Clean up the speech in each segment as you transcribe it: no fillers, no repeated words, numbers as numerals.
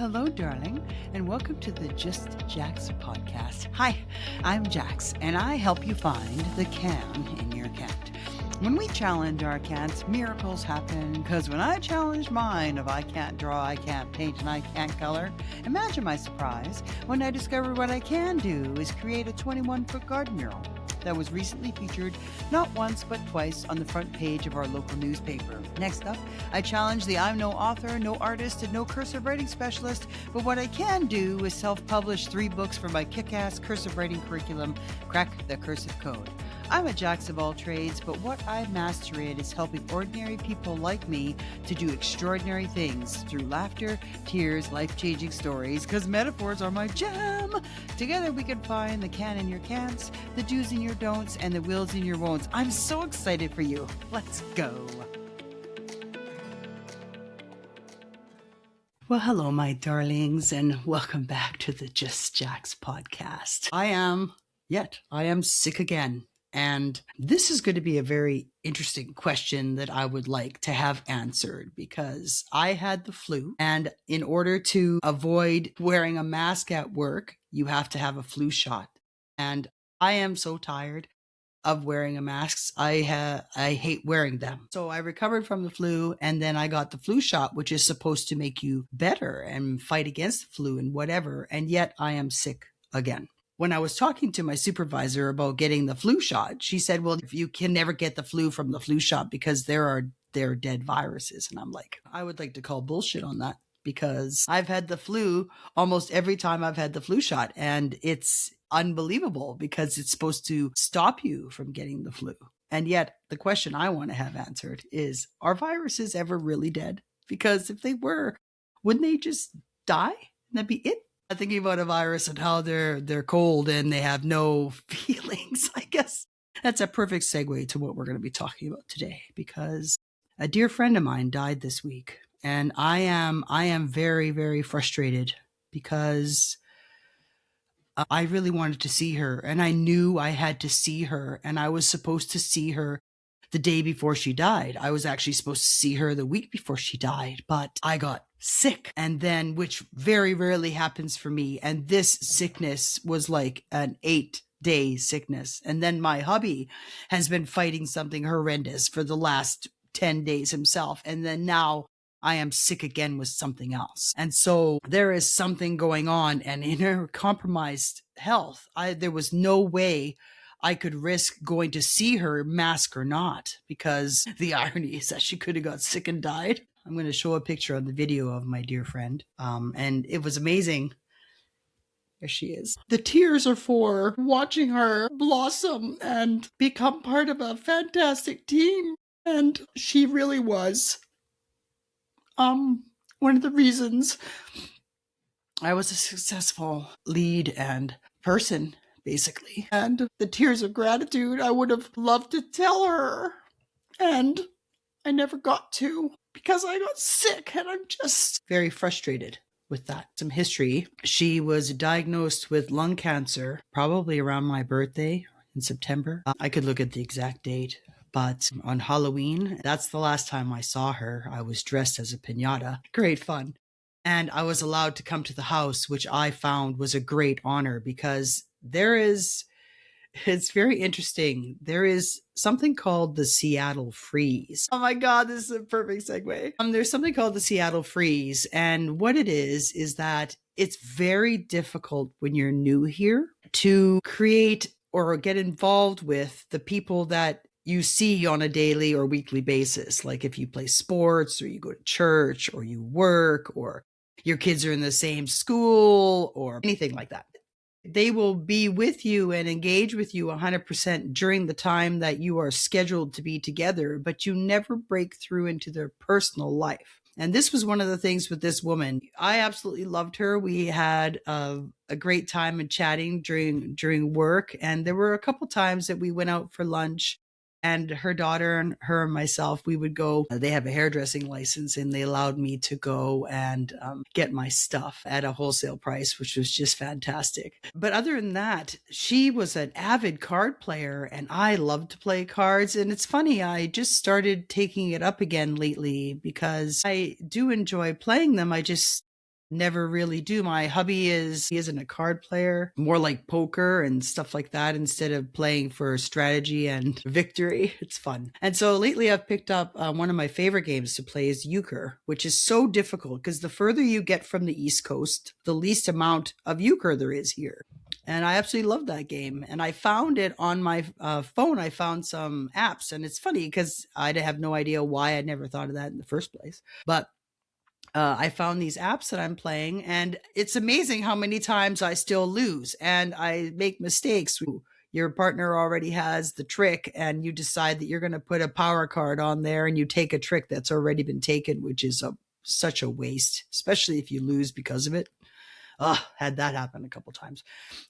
hello, darling, and welcome to the Just Jax podcast. Hi, I'm Jax, and I help you find the can in your cat. When we challenge our cats, miracles happen, because when I challenged mine of I can't draw, I can't paint, and I can't color, imagine my surprise when I discovered what I can do is create a 21-foot garden mural that was recently featured not once but twice on the front page of our local newspaper. Next up, I challenge the I'm no author, no artist, and no cursive writing specialist, but what I can do is self-publish 3 books for my kick-ass cursive writing curriculum, Crack the Cursive Code. I'm a jack of all trades, but what I master at is helping ordinary people like me to do extraordinary things through laughter, tears, life-changing stories, because metaphors are my jam. Together we can find the can in your can'ts, the do's in your don'ts, and the wills in your won'ts. I'm so excited for you. Let's go. Well, hello, my darlings, and welcome back to the Just Jax podcast. I am sick again. And this is going to be a very interesting question that I would like to have answered because I had the flu. And in order to avoid wearing a mask at work, you have to have a flu shot. And I am so tired of wearing a mask. I hate wearing them. So I recovered from the flu and then I got the flu shot, which is supposed to make you better and fight against the flu and whatever. And yet I am sick again. When I was talking to my supervisor about getting the flu shot, she said, well, if you can never get the flu from the flu shot because there are dead viruses. And I'm like, I would like to call bullshit on that because I've had the flu almost every time I've had the flu shot. And it's unbelievable because it's supposed to stop you from getting the flu. And yet the question I want to have answered is, are viruses ever really dead? Because if they were, wouldn't they just die? And that'd be it. Thinking about a virus and how they're cold and they have no feelings. I guess that's a perfect segue to what we're going to be talking about today because a dear friend of mine died this week and I am very, very frustrated because I really wanted to see her and I knew I had to see her and I was supposed to see her the day before she died. I was actually supposed to see her the week before she died, but I got sick. And then, which very rarely happens for me. And this sickness was like an 8-day sickness. And then my hubby has been fighting something horrendous for the last 10 days himself. And then now I am sick again with something else. And so there is something going on. And in her compromised health, there was no way I could risk going to see her, mask or not, because the irony is that she could have got sick and died. I'm going to show a picture on the video of my dear friend. And it was amazing. There she is. The tears are for watching her blossom and become part of a fantastic team. And she really was one of the reasons I was a successful lead and person, basically. And the tears of gratitude I would have loved to tell her. And I never got to because I got sick and I'm just very frustrated with that. Some history. She was diagnosed with lung cancer probably around my birthday in September. I could look at the exact date, but on Halloween, that's the last time I saw her. I was dressed as a piñata. Great fun. And I was allowed to come to the house, which I found was a great honor because it's very interesting. There is something called the Seattle Freeze. Oh my God, this is a perfect segue. There's something called the Seattle Freeze. And what it is that it's very difficult when you're new here to create or get involved with the people that you see on a daily or weekly basis. Like if you play sports or you go to church or you work or your kids are in the same school or anything like that. They will be with you and engage with you 100% during the time that you are scheduled to be together, but you never break through into their personal life. And this was one of the things with this woman. I absolutely loved her. We had a great time in chatting during work. And there were a couple times that we went out for lunch. And her daughter and her and myself, we would go, they have a hairdressing license and they allowed me to go and get my stuff at a wholesale price, which was just fantastic. But other than that, she was an avid card player and I love to play cards. And it's funny, I just started taking it up again lately because I do enjoy playing them. I just never really do. My hubby he isn't a card player, more like poker and stuff like that instead of playing for strategy and victory. It's fun. And so lately I've picked up one of my favorite games to play is euchre, which is so difficult because the further you get from the East Coast, the least amount of euchre there is here. And I absolutely love that game. And I found it on my phone. I found some apps. And it's funny because I have no idea why I never thought of that in the first place. But I found these apps that I'm playing, and it's amazing how many times I still lose and I make mistakes. Your partner already has the trick, and you decide that you're going to put a power card on there and you take a trick that's already been taken, which is such a waste, especially if you lose because of it. Had that happen a couple times.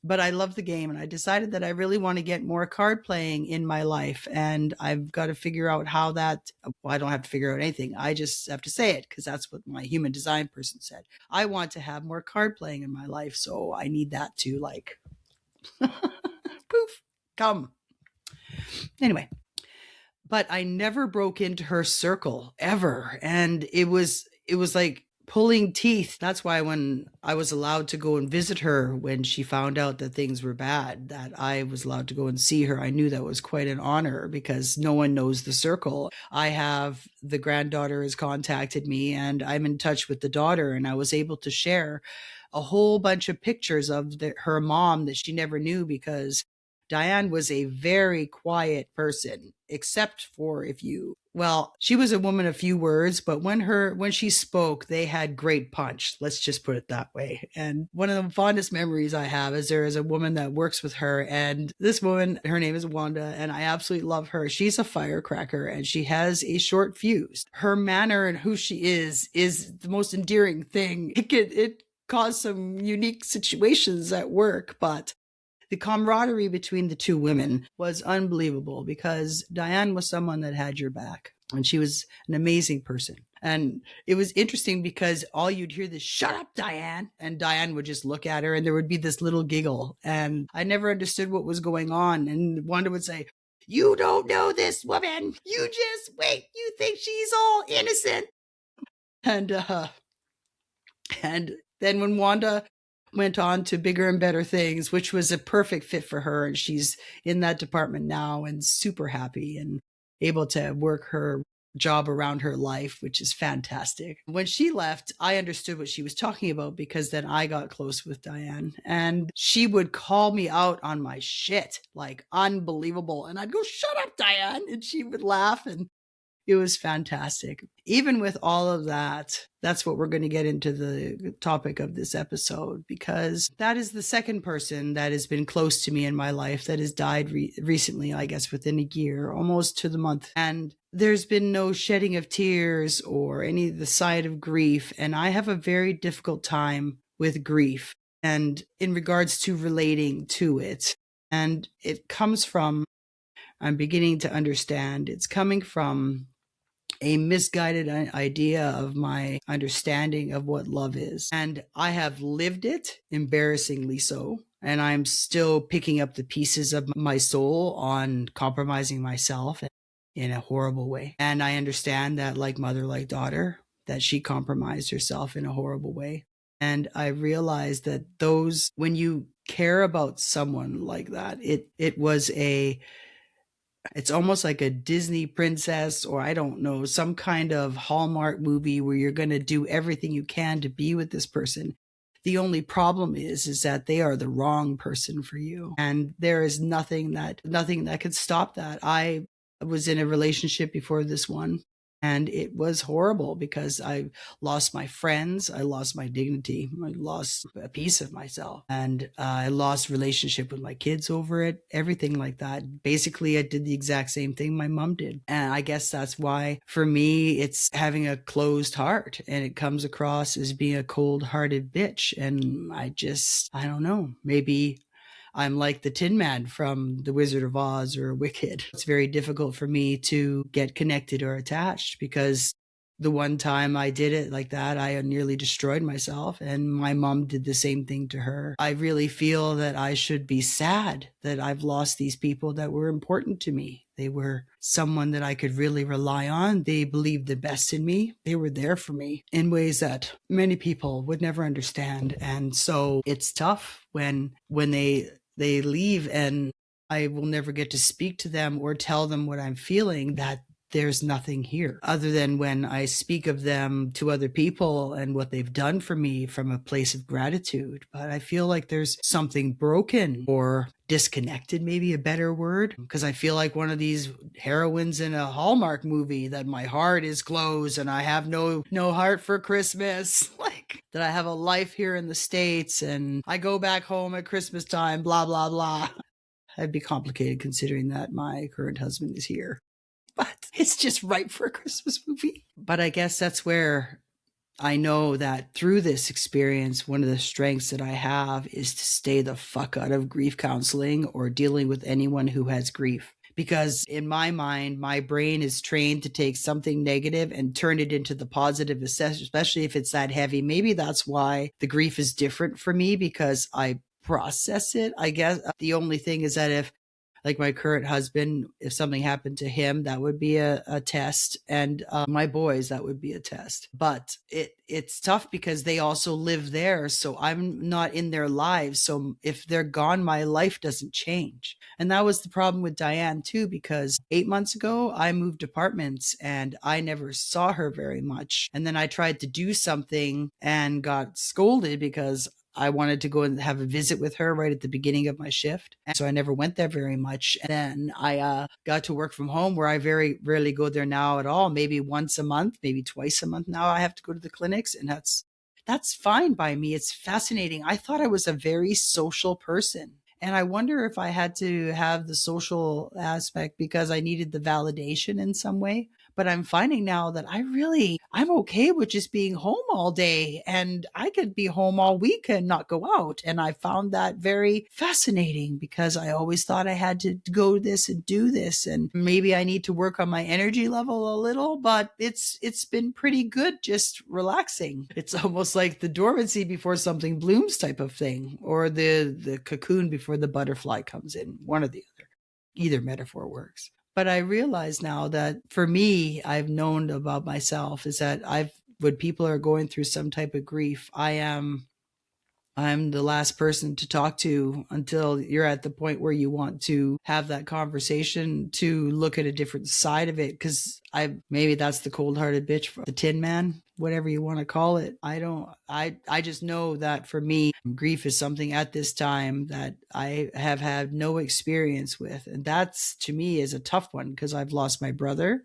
But I love the game, and I decided that I really want to get more card playing in my life, and I've got to figure out how that. Well, I don't have to figure out anything. I just have to say it because that's what my human design person said. I want to have more card playing in my life, so I need that to like poof, come. Anyway, but I never broke into her circle ever, and it was like pulling teeth. That's why when I was allowed to go and visit her when she found out that things were bad, that I was allowed to go and see her, I knew that was quite an honor because no one knows the circle. I have the granddaughter has contacted me, and I'm in touch with the daughter, and I was able to share a whole bunch of pictures of her mom that she never knew because Diane was a very quiet person, except for she was a woman of few words, but when she spoke, they had great punch. Let's just put it that way. And one of the fondest memories I have is there is a woman that works with her, and this woman, her name is Wanda, and I absolutely love her. She's a firecracker, and she has a short fuse. Her manner and who she is the most endearing thing. It caused some unique situations at work, but the camaraderie between the two women was unbelievable because Diane was someone that had your back, and she was an amazing person. And it was interesting because all you'd hear this, "Shut up, Diane." And Diane would just look at her and there would be this little giggle. And I never understood what was going on. And Wanda would say, "You don't know this woman. You just wait. You think she's all innocent." And then when Wanda went on to bigger and better things, which was a perfect fit for her. And she's in that department now and super happy and able to work her job around her life, which is fantastic. When she left, I understood what she was talking about because then I got close with Diane and she would call me out on my shit, like unbelievable. And I'd go, "Shut up, Diane." And she would laugh, and it was fantastic. Even with all of that, that's what we're going to get into the topic of this episode, because that is the second person that has been close to me in my life that has died recently, I guess within a year, almost to the month. And there's been no shedding of tears or any of the side of grief. And I have a very difficult time with grief and in regards to relating to it. And it comes from, I'm beginning to understand, it's coming from a misguided idea of my understanding of what love is. And I have lived it, embarrassingly so. And I'm still picking up the pieces of my soul on compromising myself in a horrible way. And I understand that, like mother, like daughter, that she compromised herself in a horrible way. And I realized that when you care about someone like that, it's almost like a Disney princess, or I don't know, some kind of Hallmark movie where you're going to do everything you can to be with this person. The only problem is that they are the wrong person for you. And there is nothing that could stop that. I was in a relationship before this one, and it was horrible because I lost my friends. I lost my dignity. I lost a piece of myself, and I lost relationship with my kids over it, everything like that. Basically, I did the exact same thing my mom did. And I guess that's why for me, it's having a closed heart, and it comes across as being a cold-hearted bitch. And I don't know, maybe I'm like the Tin Man from The Wizard of Oz or Wicked. It's very difficult for me to get connected or attached because the one time I did it like that, I nearly destroyed myself, and my mom did the same thing to her. I really feel that I should be sad that I've lost these people that were important to me. They were someone that I could really rely on. They believed the best in me. They were there for me in ways that many people would never understand. And so it's tough when they leave, and I will never get to speak to them or tell them what I'm feeling, that there's nothing here other than when I speak of them to other people and what they've done for me from a place of gratitude. But I feel like there's something broken or disconnected, maybe a better word, because I feel like one of these heroines in a Hallmark movie, that my heart is closed and I have no heart for Christmas. Like that I have a life here in the States and I go back home at Christmas time, blah, blah, blah. That'd be complicated considering that my current husband is here. But it's just ripe for a Christmas movie. But I guess that's where I know that through this experience, one of the strengths that I have is to stay the fuck out of grief counseling or dealing with anyone who has grief. Because in my mind, my brain is trained to take something negative and turn it into the positive, especially if it's that heavy. Maybe that's why the grief is different for me, because I process it. I guess the only thing is that if, like my current husband, if something happened to him, that would be a test. And my boys, that would be a test. But it's tough because they also live there. So I'm not in their lives. So if they're gone, my life doesn't change. And that was the problem with Diane too, because 8 months ago, I moved apartments and I never saw her very much. And then I tried to do something and got scolded because I wanted to go and have a visit with her right at the beginning of my shift. And so I never went there very much. And then I got to work from home, where I very rarely go there now at all. Maybe once a month, maybe twice a month now I have to go to the clinics. And that's fine by me. It's fascinating. I thought I was a very social person. And I wonder if I had to have the social aspect because I needed the validation in some way. But I'm finding now that I'm okay with just being home all day, and I could be home all week and not go out. And I found that very fascinating because I always thought I had to go this and do this. And maybe I need to work on my energy level a little, but it's been pretty good just relaxing. It's almost like the dormancy before something blooms type of thing, or the cocoon before the butterfly comes in, one or the other. Either metaphor works. But I realize now that for me, I've known about myself is that when people are going through some type of grief, I'm the last person to talk to until you're at the point where you want to have that conversation to look at a different side of it. Cause maybe that's the cold-hearted bitch, the Tin Man, whatever you want to call it. I just know that for me, grief is something at this time that I have had no experience with. And that's, to me, is a tough one because I've lost my brother.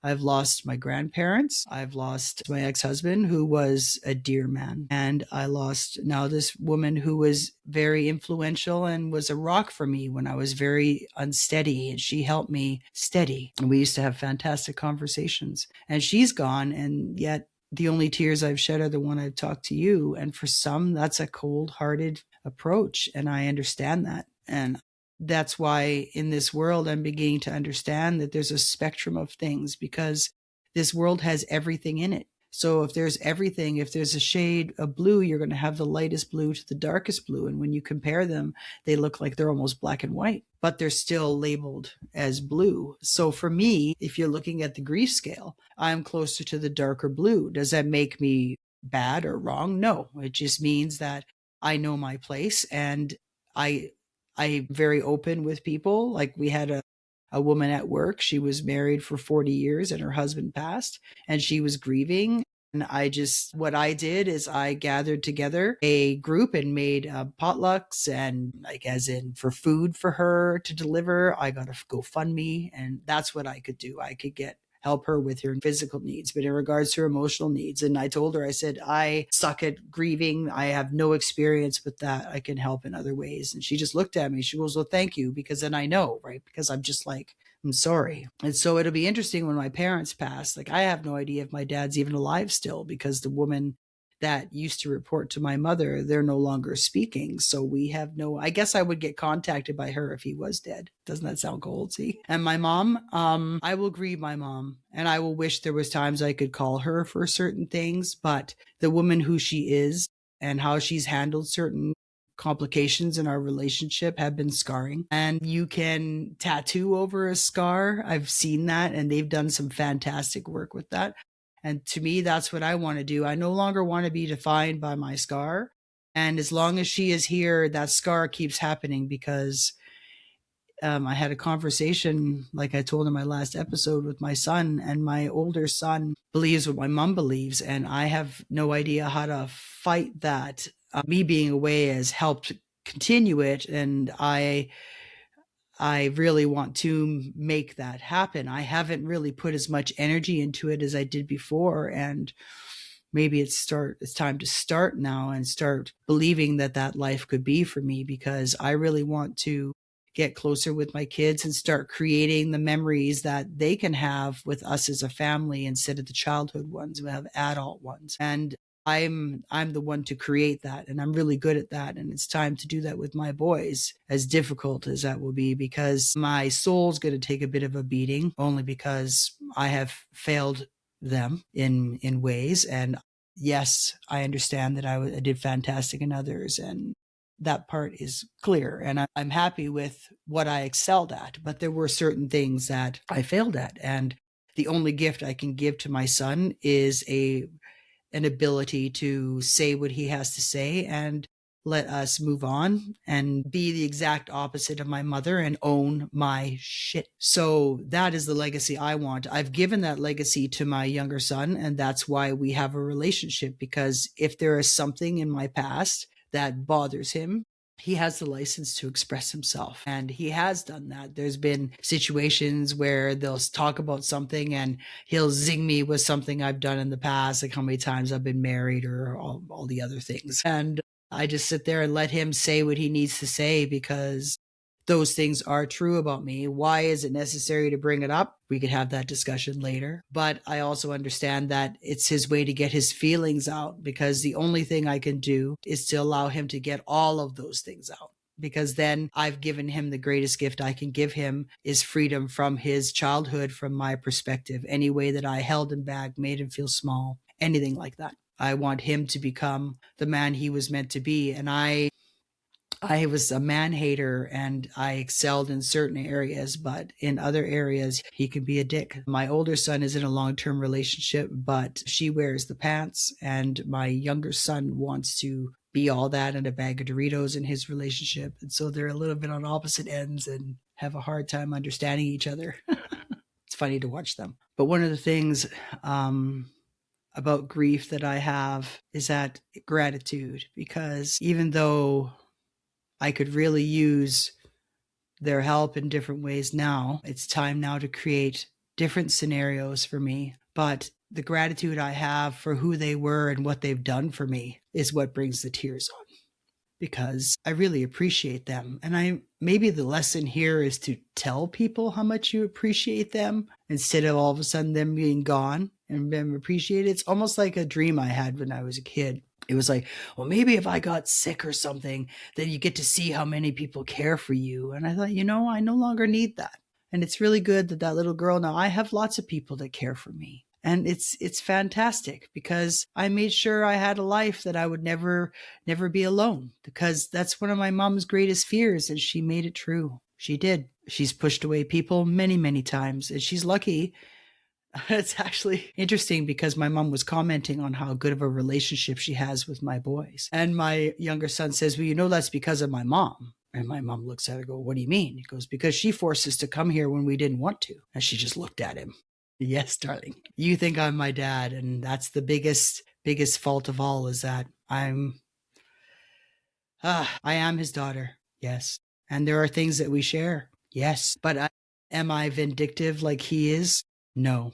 I've lost my grandparents. I've lost my ex-husband, who was a dear man. And I lost now this woman who was very influential and was a rock for me when I was very unsteady. And she helped me steady. And we used to have fantastic conversations. And she's gone. And yet the only tears I've shed are the one I've talked to you. And for some, that's a cold-hearted approach. And I understand that. And that's why in this world, I'm beginning to understand that there's a spectrum of things because this world has everything in it. So if there's everything, if there's a shade of blue, you're going to have the lightest blue to the darkest blue. And when you compare them, they look like they're almost black and white, but they're still labeled as blue. So for me, if you're looking at the grief scale, I'm closer to the darker blue. Does that make me bad or wrong? No, it just means that I know my place and I'm very open with people. Like we had a woman at work. She was married for 40 years and her husband passed and she was grieving. And what I did is I gathered together a group and made potlucks and like as in for food for her to deliver. I got a GoFundMe and that's what I could do. I could help her with her physical needs, but in regards to her emotional needs. And I told her, I said, I suck at grieving. I have no experience with that. I can help in other ways. And she just looked at me. She goes, well, thank you. Because then I know, right? Because I'm just like, I'm sorry. And so it'll be interesting when my parents pass. Like I have no idea if my dad's even alive still because the woman that used to report to my mother, they're no longer speaking. So we have no, I guess I would get contacted by her if he was dead. Doesn't that sound cold? See? And my mom, I will grieve my mom, and I will wish there was times I could call her for certain things, but the woman who she is and how she's handled certain complications in our relationship have been scarring. And you can tattoo over a scar. I've seen that, and they've done some fantastic work with that. And to me, that's what I want to do. I no longer want to be defined by my scar. And as long as she is here, that scar keeps happening because I had a conversation, like I told in my last episode, with my son, and my older son believes what my mom believes. And I have no idea how to fight that. Me being away has helped continue it. And I really want to make that happen. I haven't really put as much energy into it as I did before. And maybe it's time to start now and start believing that life could be for me, because I really want to get closer with my kids and start creating the memories that they can have with us as a family instead of the childhood ones. We have adult ones. And I'm the one to create that, and I'm really good at that. And it's time to do that with my boys, as difficult as that will be, because my soul's going to take a bit of a beating, only because I have failed them in ways. And yes, I understand that I did fantastic in others, and that part is clear. And I'm happy with what I excelled at, but there were certain things that I failed at. And the only gift I can give to my son is an ability to say what he has to say and let us move on and be the exact opposite of my mother and own my shit. So that is the legacy I want. I've given that legacy to my younger son, and that's why we have a relationship, because if there is something in my past that bothers him, he has the license to express himself. And he has done that. There's been situations where they'll talk about something and he'll zing me with something I've done in the past, like how many times I've been married or all the other things. And I just sit there and let him say what he needs to say, because those things are true about me. Why is it necessary to bring it up? We could have that discussion later. But I also understand that it's his way to get his feelings out, because the only thing I can do is to allow him to get all of those things out. Because then I've given him the greatest gift I can give him, is freedom from his childhood, from my perspective. Any way that I held him back, made him feel small, anything like that. I want him to become the man he was meant to be. And I was a man hater, and I excelled in certain areas, but in other areas, he could be a dick. My older son is in a long-term relationship, but she wears the pants, and my younger son wants to be all that and a bag of Doritos in his relationship. And so they're a little bit on opposite ends and have a hard time understanding each other. It's funny to watch them. But one of the things about grief that I have is that gratitude, because even though I could really use their help in different ways now, it's time now to create different scenarios for me. But the gratitude I have for who they were and what they've done for me is what brings the tears on, because I really appreciate them. And maybe the lesson here is to tell people how much you appreciate them instead of all of a sudden them being gone and them appreciated. It's almost like a dream I had when I was a kid. It was like, well, maybe if I got sick or something, then you get to see how many people care for you. And I thought, I no longer need that. And it's really good that little girl, now I have lots of people that care for me. And it's fantastic, because I made sure I had a life that I would never be alone, because that's one of my mom's greatest fears. And she made it true. She did. She's pushed away people many, many times, and she's lucky. It's actually interesting, because my mom was commenting on how good of a relationship she has with my boys. And my younger son says, well, that's because of my mom. And my mom looks at her and goes, what do you mean? He goes, because she forced us to come here when we didn't want to. And she just looked at him. Yes, darling. You think I'm my dad. And that's the biggest fault of all, is that I am his daughter. Yes. And there are things that we share. Yes. But am I vindictive like he is? No.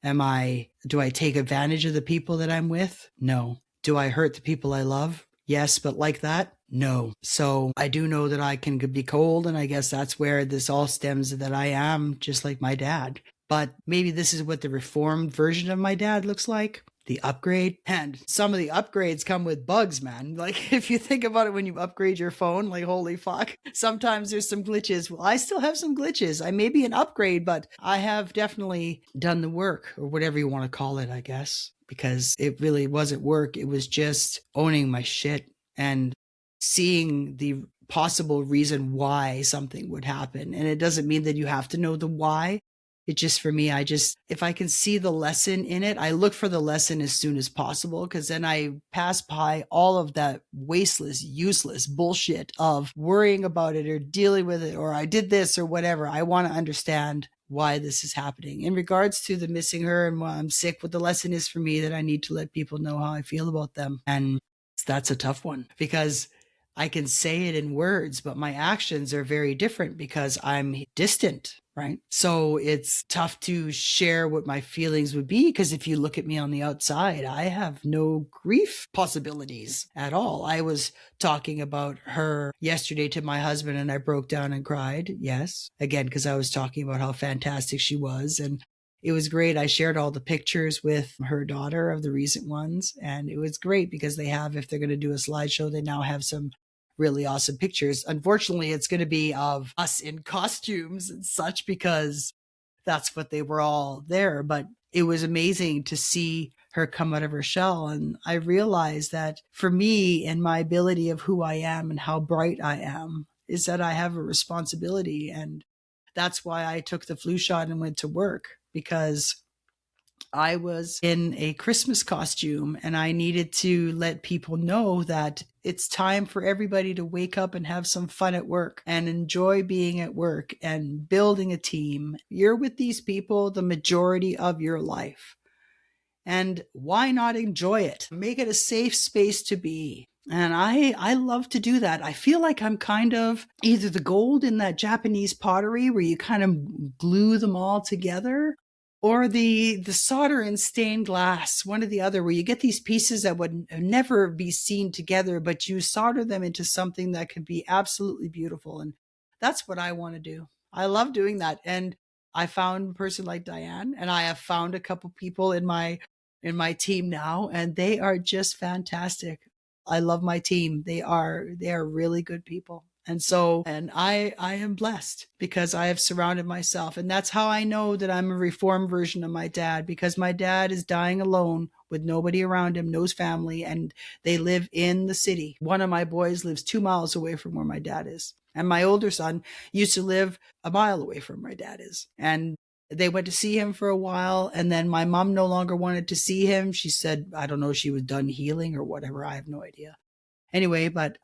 Do I take advantage of the people that I'm with? No. Do I hurt the people I love? Yes, but like that? No. So I do know that I can be cold, and I guess that's where this all stems, that I am just like my dad. But maybe this is what the reformed version of my dad looks like. the upgrade. And some of the upgrades come with bugs, man. Like if you think about it, when you upgrade your phone, like holy fuck, sometimes there's some glitches. Well, I still have some glitches. I may be an upgrade, but I have definitely done the work, or whatever you want to call it, I guess, because it really wasn't work. It was just owning my shit and seeing the possible reason why something would happen. And it doesn't mean that you have to know the why. It just, for me, if I can see the lesson in it, I look for the lesson as soon as possible, because then I pass by all of that wasteless, useless bullshit of worrying about it or dealing with it, or I did this or whatever. I want to understand why this is happening. In regards to the missing her and why I'm sick, what the lesson is for me, that I need to let people know how I feel about them. And that's a tough one, because I can say it in words, but my actions are very different because I'm distant, right? So it's tough to share what my feelings would be, because if you look at me on the outside, I have no grief possibilities at all. I was talking about her yesterday to my husband and I broke down and cried. Yes. Again, because I was talking about how fantastic she was. And it was great. I shared all the pictures with her daughter of the recent ones. And it was great because they have, if they're going to do a slideshow, they now have some really awesome pictures. Unfortunately, it's going to be of us in costumes and such, because that's what they were all there. But it was amazing to see her come out of her shell. And I realized that for me and my ability of who I am and how bright I am, is that I have a responsibility. And that's why I took the flu shot and went to work, because I was in a Christmas costume and I needed to let people know that it's time for everybody to wake up and have some fun at work and enjoy being at work and building a team. You're with these people the majority of your life. And why not enjoy it? Make it a safe space to be. And I love to do that. I feel like I'm kind of either the gold in that Japanese pottery where you kind of glue them all together, or the solder in stained glass, one or the other, where you get these pieces that would never be seen together, but you solder them into something that could be absolutely beautiful. And that's what I want to do. I love doing that. And I found a person like Diane, and I have found a couple people in my team now, and they are just fantastic. I love my team. They are really good people. And so, and I am blessed because I have surrounded myself. And that's how I know that I'm a reformed version of my dad, because my dad is dying alone with nobody around him, no family, and they live in the city. One of my boys lives 2 miles away from where my dad is. And my older son used to live a mile away from where my dad is. And they went to see him for a while. And then my mom no longer wanted to see him. She said, I don't know, she was done healing or whatever. I have no idea. Anyway, but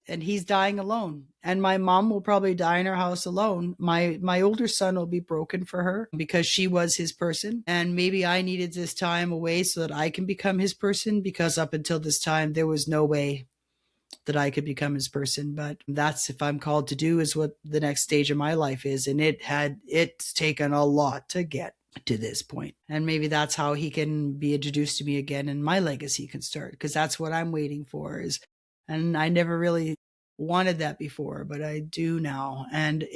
and he's dying alone, and my mom will probably die in her house alone. My older son will be broken for her because she was his person. And maybe I needed this time away so that I can become his person, because up until this time, there was no way that I could become his person. But that's, if I'm called to do, is what the next stage of my life is. And it's taken a lot to get to this point. And maybe that's how he can be introduced to me again and my legacy can start, because that's what I'm waiting for. And I never really wanted that before, but I do now. And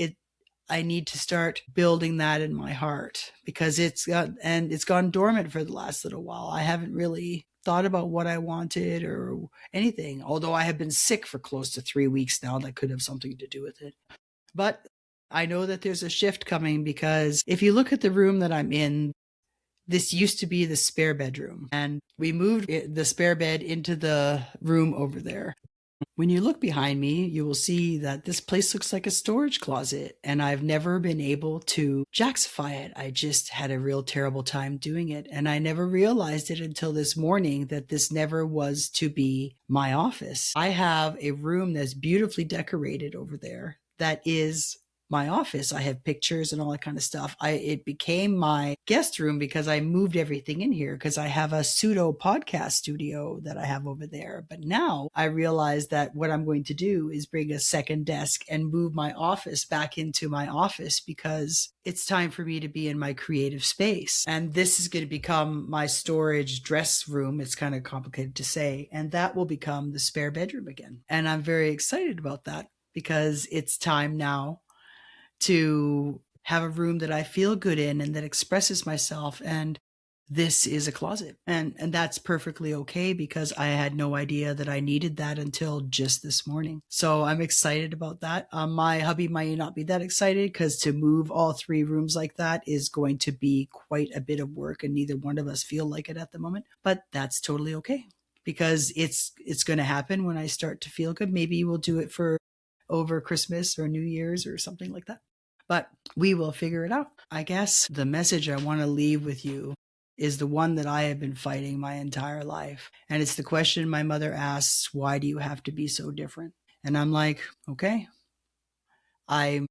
I need to start building that in my heart, because it's gone dormant for the last little while. I haven't really thought about what I wanted or anything, although I have been sick for close to 3 weeks now. That could have something to do with it. But I know that there's a shift coming, because if you look at the room that I'm in, this used to be the spare bedroom, and we moved the spare bed into the room over there. When you look behind me, you will see that this place looks like a storage closet, and I've never been able to jacksify it. I just had a real terrible time doing it, and I never realized it until this morning that this never was to be my office. I have a room that's beautifully decorated over there that is my office. I have pictures and all that kind of stuff. It became my guest room because I moved everything in here, because I have a pseudo podcast studio that I have over there. But now I realize that what I'm going to do is bring a second desk and move my office back into my office, because it's time for me to be in my creative space. And this is going to become my storage dress room. It's kind of complicated to say. And that will become the spare bedroom again. And I'm very excited about that, because it's time now to have a room that I feel good in and that expresses myself. And this is a closet. And that's perfectly okay, because I had no idea that I needed that until just this morning. So I'm excited about that. My hubby might not be that excited, because to move all 3 rooms like that is going to be quite a bit of work, and neither one of us feel like it at the moment. But that's totally okay, because it's going to happen when I start to feel good. Maybe we'll do it for over Christmas or New Year's or something like that. But we will figure it out. I guess the message I want to leave with you is the one that I have been fighting my entire life. And it's the question my mother asks, why do you have to be so different? And I'm like, okay, I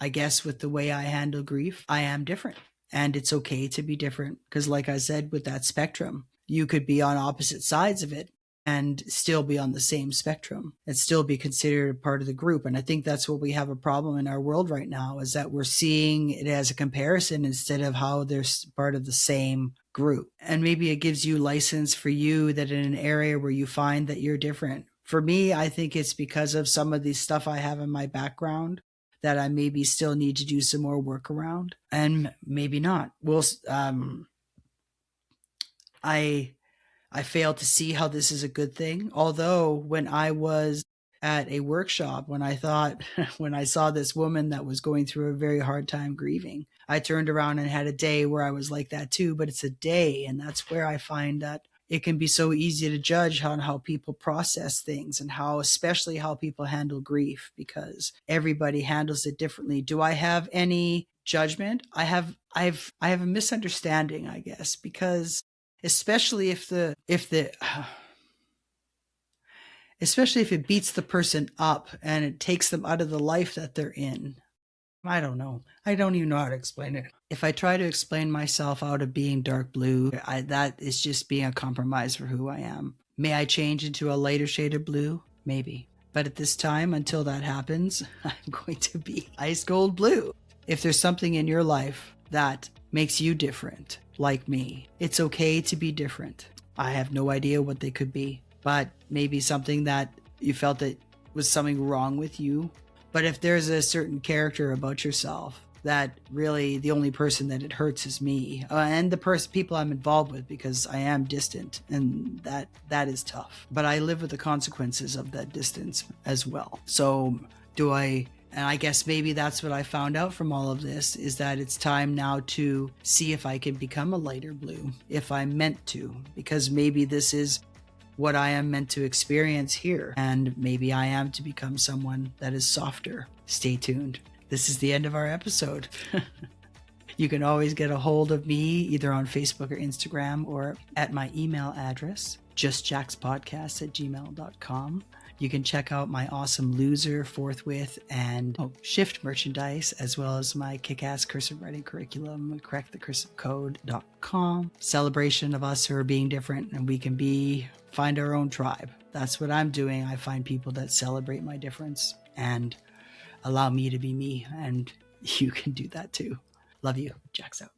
guess with the way I handle grief, I am different. And it's okay to be different, because like I said, with that spectrum, you could be on opposite sides of it and still be on the same spectrum and still be considered a part of the group. And I think that's what we have a problem in our world right now, is that we're seeing it as a comparison instead of how they're part of the same group. And maybe it gives you license for you that in an area where you find that you're different. For me, I think it's because of some of the stuff I have in my background that I maybe still need to do some more work around, and maybe not. I fail to see how this is a good thing. Although when I was at a workshop, when I saw this woman that was going through a very hard time grieving, I turned around and had a day where I was like that too. But it's a day, and that's where I find that it can be so easy to judge on how people process things, and especially how people handle grief, because everybody handles it differently. Do I have any judgment? I have a misunderstanding, I guess, because especially if it beats the person up and it takes them out of the life that they're in. I don't know. I don't even know how to explain it. If I try to explain myself out of being dark blue, that is just being a compromise for who I am. May I change into a lighter shade of blue? Maybe. But at this time, until that happens, I'm going to be ice cold blue. If there's something in your life that makes you different, like me, it's okay to be different. I have no idea what they could be, but maybe something that you felt that was something wrong with you. But if there's a certain character about yourself that really the only person that it hurts is me, and the people I'm involved with, because I am distant, and that is tough. But I live with the consequences of that distance as well. So and I guess maybe that's what I found out from all of this, is that it's time now to see if I can become a lighter blue, if I'm meant to, because maybe this is what I am meant to experience here, and maybe I am to become someone that is softer. Stay tuned. This is the end of our episode. You can always get a hold of me either on Facebook or Instagram, or at my email address, justjackspodcast@gmail.com. You can check out my awesome Loser, Forthwith, and Shift merchandise, as well as my kick-ass cursive writing curriculum, correctthecursive.com. Celebration of us who are being different, and we can find our own tribe. That's what I'm doing. I find people that celebrate my difference and allow me to be me, and you can do that too. Love you. Jack's out.